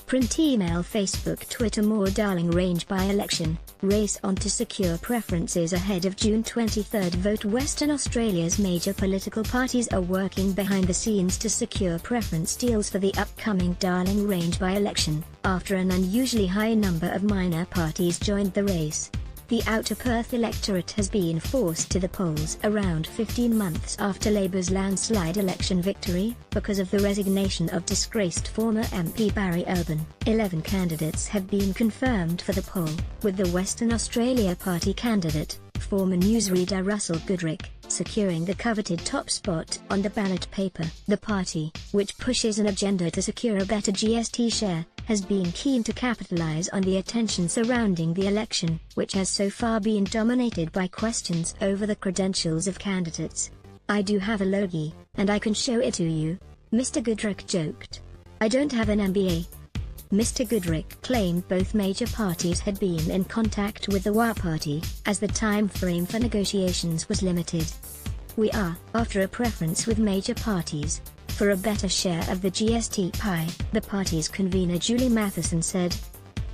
Print email Facebook Twitter More Darling Range by-election, race on to secure preferences ahead of June 23 vote. Western Australia's major political parties are working behind the scenes to secure preference deals for the upcoming Darling Range by-election, after an unusually high number of minor parties joined the race. The Outer Perth electorate has been forced to the polls around 15 months after Labor's landslide election victory, because of the resignation of disgraced former MP Barry Urban. 11 candidates have been confirmed for the poll, with the Western Australia Party candidate, former newsreader Russell Goodrick, securing the coveted top spot on the ballot paper. The party, which pushes an agenda to secure a better GST share, has been keen to capitalise on the attention surrounding the election, which has so far been dominated by questions over the credentials of candidates. "I do have a logie, and I can show it to you," Mr. Goodrick joked. "I don't have an MBA." Mr. Goodrick claimed both major parties had been in contact with the WA party, as the time frame for negotiations was limited. "We are after a preference with major parties, for a better share of the GST pie," the party's convener Julie Matheson said.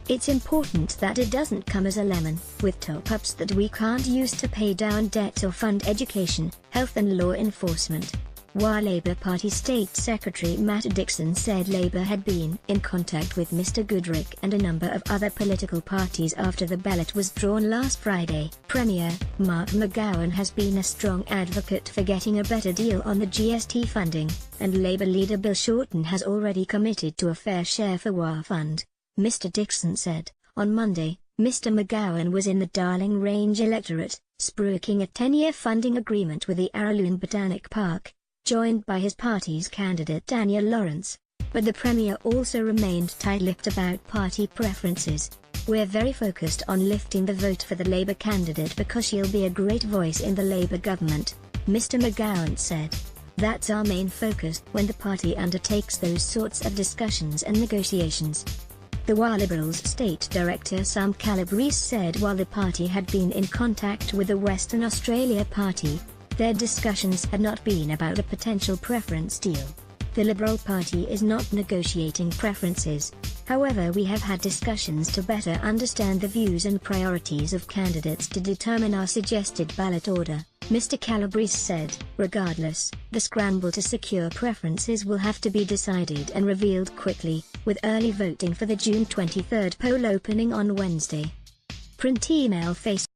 "It's important that it doesn't come as a lemon, with top-ups that we can't use to pay down debt or fund education, health and law enforcement." WA Labour Party State Secretary Matt Dixon said Labour had been in contact with Mr. Goodrick and a number of other political parties after the ballot was drawn last Friday. Premier Mark McGowan has been a strong advocate for getting a better deal on the GST funding, and Labour leader Bill Shorten has already committed to a fair share for WA Fund, Mr. Dixon said. On Monday, Mr. McGowan was in the Darling Range electorate, spruiking a 10-year funding agreement with the Araloon Botanic Park, joined by his party's candidate Daniel Lawrence. But the Premier also remained tight-lipped about party preferences. "We're very focused on lifting the vote for the Labour candidate because she'll be a great voice in the Labour government," Mr. McGowan said. "That's our main focus when the party undertakes those sorts of discussions and negotiations." The WA Liberals State Director Sam Calabrese said while the party had been in contact with the Western Australia Party, their discussions had not been about a potential preference deal. "The Liberal Party is not negotiating preferences. However, we have had discussions to better understand the views and priorities of candidates to determine our suggested ballot order," Mr. Calabrese said. "Regardless, the scramble to secure preferences will have to be decided and revealed quickly, with early voting for the June 23 poll opening on Wednesday." Print email Facebook